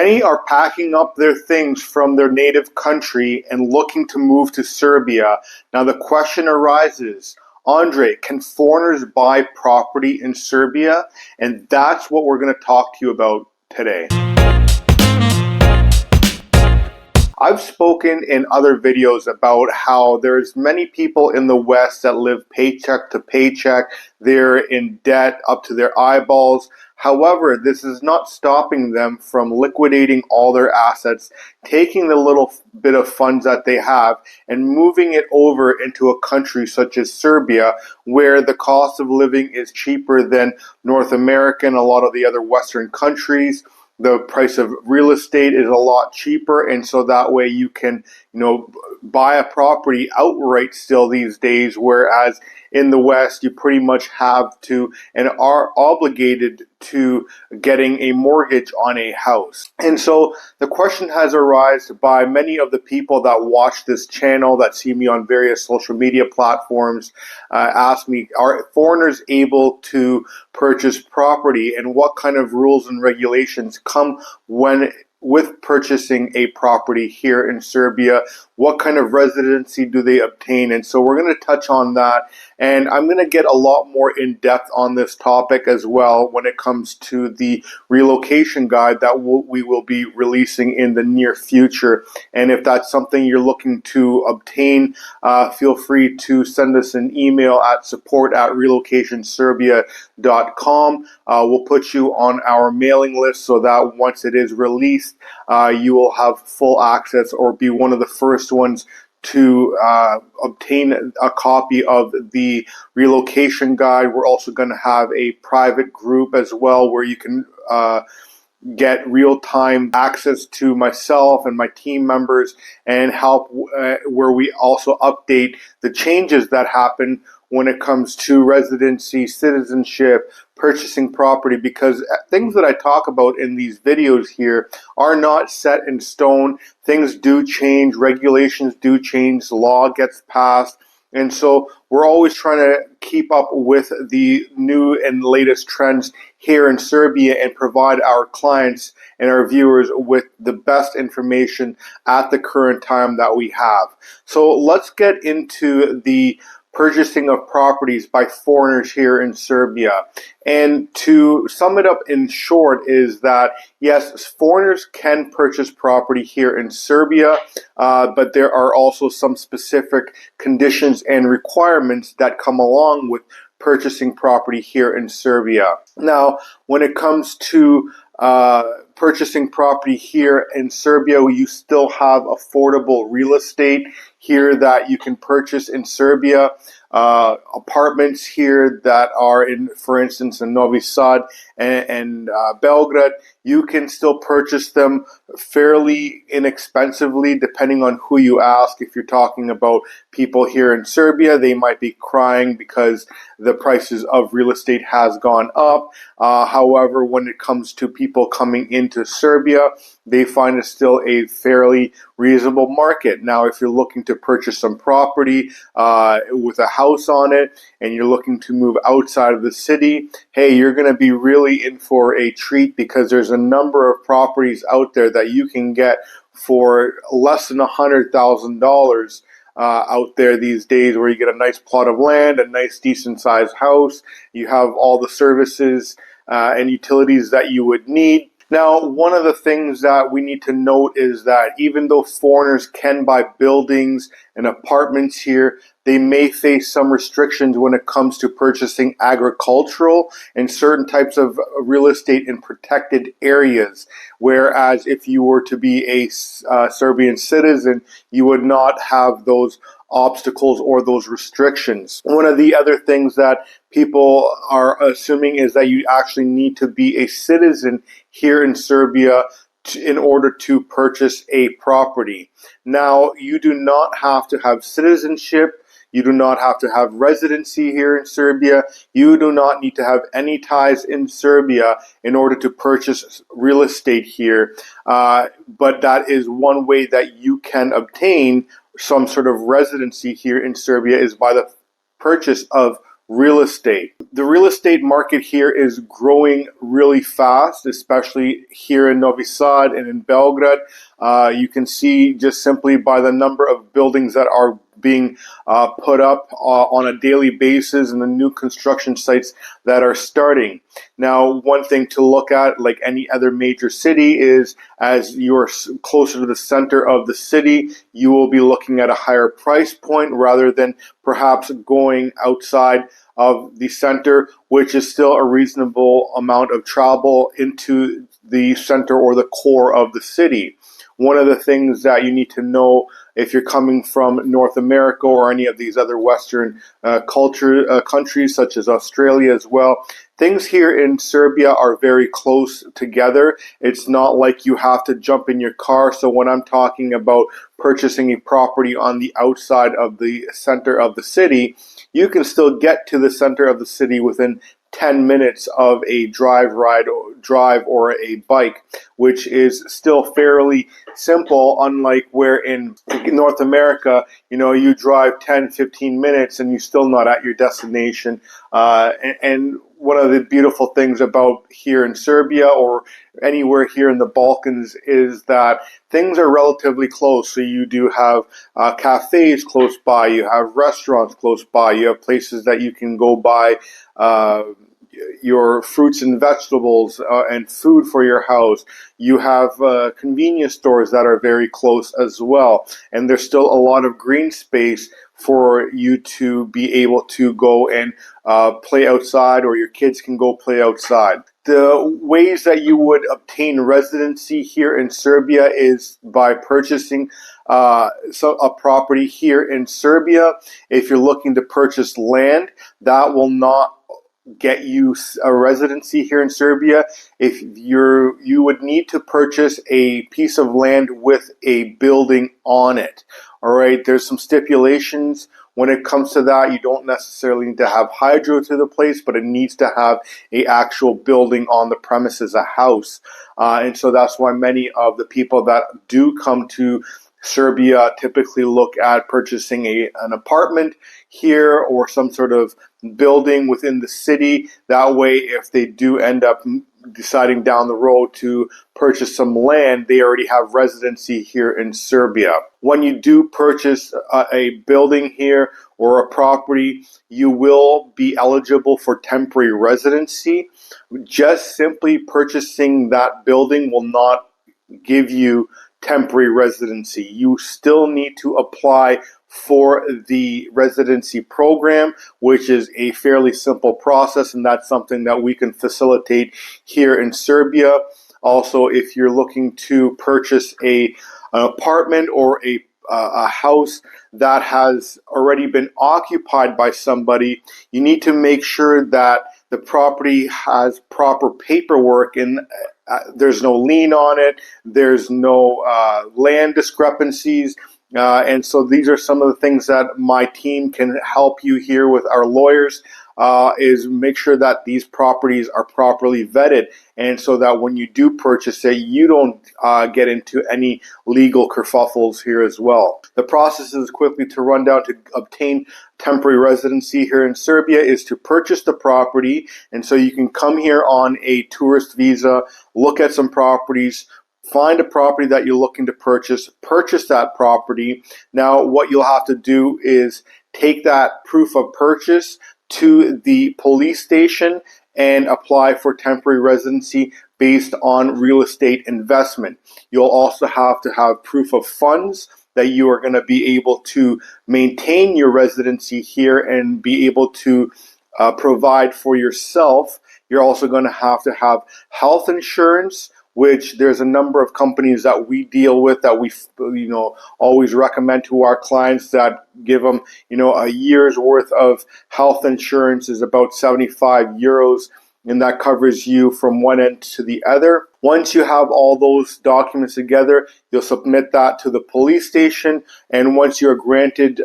Many are packing up their things from their native country and looking to move to Serbia. Now the question arises, Andre, can foreigners buy property in Serbia? And that's what we're going to talk to you about today. I've spoken in other videos about how there's many people in the West that live paycheck to paycheck. They're in debt up to their eyeballs. However, this is not stopping them from liquidating all their assets, taking the little bit of funds that they have and moving it over into a country such as Serbia, where the cost of living is cheaper than North America and a lot of the other Western countries. The price of real estate is a lot cheaper, and so that way you can, buy a property outright still these days, whereas in the West you pretty much have to and are obligated to getting a mortgage on a house. And so the question has arisen by many of the people that watch this channel, that see me on various social media platforms, ask me, are foreigners able to purchase property, and what kind of rules and regulations come with purchasing a property here in Serbia? What kind of residency do they obtain? And so we're going to touch on that, and I'm going to get a lot more in depth on this topic as well when it comes to the relocation guide that we will be releasing in the near future. And if that's something you're looking to obtain, feel free to send us an email at support@relocationserbia.com. We'll put you on our mailing list so that once it is released, you will have full access or be one of the first ones to obtain a copy of the relocation guide. We're also going to have a private group as well where you can get real-time access to myself and my team members and help where we also update the changes that happen when it comes to residency, citizenship, purchasing property, because things that I talk about in these videos here are not set in stone. Things do change, regulations do change, law gets passed, and so we're always trying to keep up with the new and latest trends here in Serbia and provide our clients and our viewers with the best information at the current time that we have. So let's get into the purchasing of properties by foreigners here in Serbia. And to sum it up in short is that, yes, foreigners can purchase property here in Serbia, but there are also some specific conditions and requirements that come along with purchasing property here in Serbia. Now, when it comes to purchasing property here in Serbia, you still have affordable real estate here that you can purchase in Serbia. Apartments here that are in, for instance, in Novi Sad and Belgrade, you can still purchase them fairly inexpensively depending on who you ask. If you're talking about people here in Serbia, they might be crying because the prices of real estate has gone up. However, when it comes to people coming into Serbia, they find it still a fairly reasonable market. Now, if you're looking to purchase some property with a house on it and you're looking to move outside of the city, hey, you're going to be really in for a treat, because there's a number of properties out there that you can get for less than $100,000 out there these days, where you get a nice plot of land, a nice decent sized house, you have all the services and utilities that you would need. Now, one of the things that we need to note is that even though foreigners can buy buildings and apartments here, they may face some restrictions when it comes to purchasing agricultural and certain types of real estate in protected areas. Whereas if you were to be a Serbian citizen, you would not have those obstacles or those restrictions. One of the other things that people are assuming is that you actually need to be a citizen here in Serbia in order to purchase a property. Now, you do not have to have citizenship. You do not have to have residency here in Serbia. You do not need to have any ties in Serbia in order to purchase real estate here. But that is one way that you can obtain some sort of residency here in Serbia, is by the purchase of real estate. The real estate market here is growing really fast, especially here in Novi Sad and in Belgrade. You can see just simply by the number of buildings that are being put up on a daily basis and the new construction sites that are starting. Now, one thing to look at, like any other major city, is as you're closer to the center of the city, you will be looking at a higher price point rather than perhaps going outside of the center, which is still a reasonable amount of travel into the center or the core of the city. One of the things that you need to know if you're coming from North America or any of these other Western countries, such as Australia as well, things here in Serbia are very close together. It's not like you have to jump in your car. So when I'm talking about purchasing a property on the outside of the center of the city, you can still get to the center of the city within 10 minutes of a drive or a bike, which is still fairly simple, unlike where in North America, you drive 10, 15 minutes and you're still not at your destination. And one of the beautiful things about here in Serbia or anywhere here in the Balkans is that things are relatively close. So you do have cafes close by, you have restaurants close by, you have places that you can go buy your fruits and vegetables and food for your house. You have convenience stores that are very close as well. And there's still a lot of green space for you to be able to go and play outside, or your kids can go play outside. The ways that you would obtain residency here in Serbia is by purchasing a property here in Serbia. If you're looking to purchase land, that will not get you a residency here in Serbia. If you would need to purchase a piece of land with a building on it. All right, there's some stipulations when it comes to that. You don't necessarily need to have hydro to the place, but it needs to have a actual building on the premises, a house. And so that's why many of the people that do come to Serbia typically look at purchasing an apartment here or some sort of building within the city. That way, if they do end up deciding down the road to purchase some land, they already have residency here in Serbia. When you do purchase a building here or a property, you will be eligible for temporary residency. Just simply purchasing that building will not give you temporary residency. You still need to apply for the residency program, which is a fairly simple process, and that's something that we can facilitate here in Serbia. Also, if you're looking to purchase an apartment or a house that has already been occupied by somebody, you need to make sure that the property has proper paperwork and there's no lien on it, there's no land discrepancies. And so these are some of the things that my team can help you here with our lawyers, is make sure that these properties are properly vetted, and so that when you do purchase it, you don't get into any legal kerfuffles here as well. The process is quickly to run down to obtain temporary residency here in Serbia is to purchase the property, and so you can come here on a tourist visa, look at some properties, find a property that you're looking to purchase that property. Now, what you'll have to do is take that proof of purchase to the police station and apply for temporary residency based on real estate investment. You'll also have to have proof of funds that you are going to be able to maintain your residency here and be able to provide for yourself. You're also going to have health insurance, which there's a number of companies that we deal with that we always recommend to our clients that give them a year's worth of health insurance is about 75 euros, and that covers you from one end to the other. Once you have all those documents together, you'll submit that to the police station, and once you're granted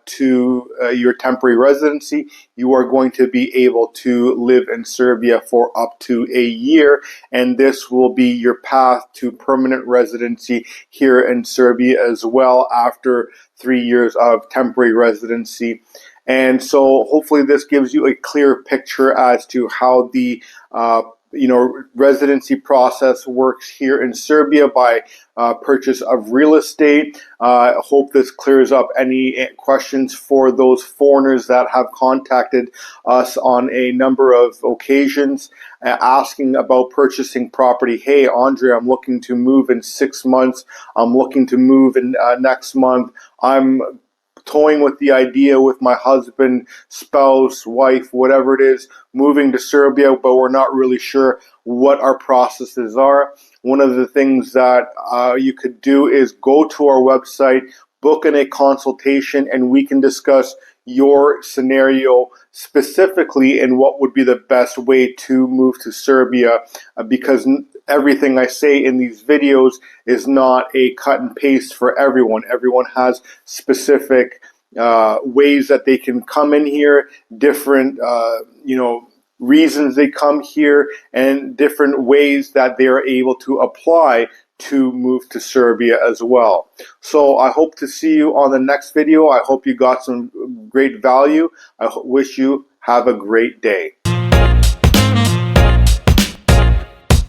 to your temporary residency, you are going to be able to live in Serbia for up to a year, and this will be your path to permanent residency here in Serbia as well after 3 years of temporary residency. And so hopefully this gives you a clear picture as to how the residency process works here in Serbia by purchase of real estate. I hope this clears up any questions for those foreigners that have contacted us on a number of occasions asking about purchasing property. Hey, Andre, I'm looking to move in 6 months. I'm looking to move in next month. I'm toying with the idea with my husband, spouse, wife, whatever it is, moving to Serbia, but we're not really sure what our processes are. One of the things that you could do is go to our website, book in a consultation, and we can discuss your scenario specifically and what would be the best way to move to Serbia, because everything I say in these videos is not a cut and paste for everyone. Everyone has specific ways that they can come in here, different reasons they come here, and different ways that they are able to apply to move to Serbia as well. So I hope to see you on the next video. I hope you got some great value. I wish you have a great day.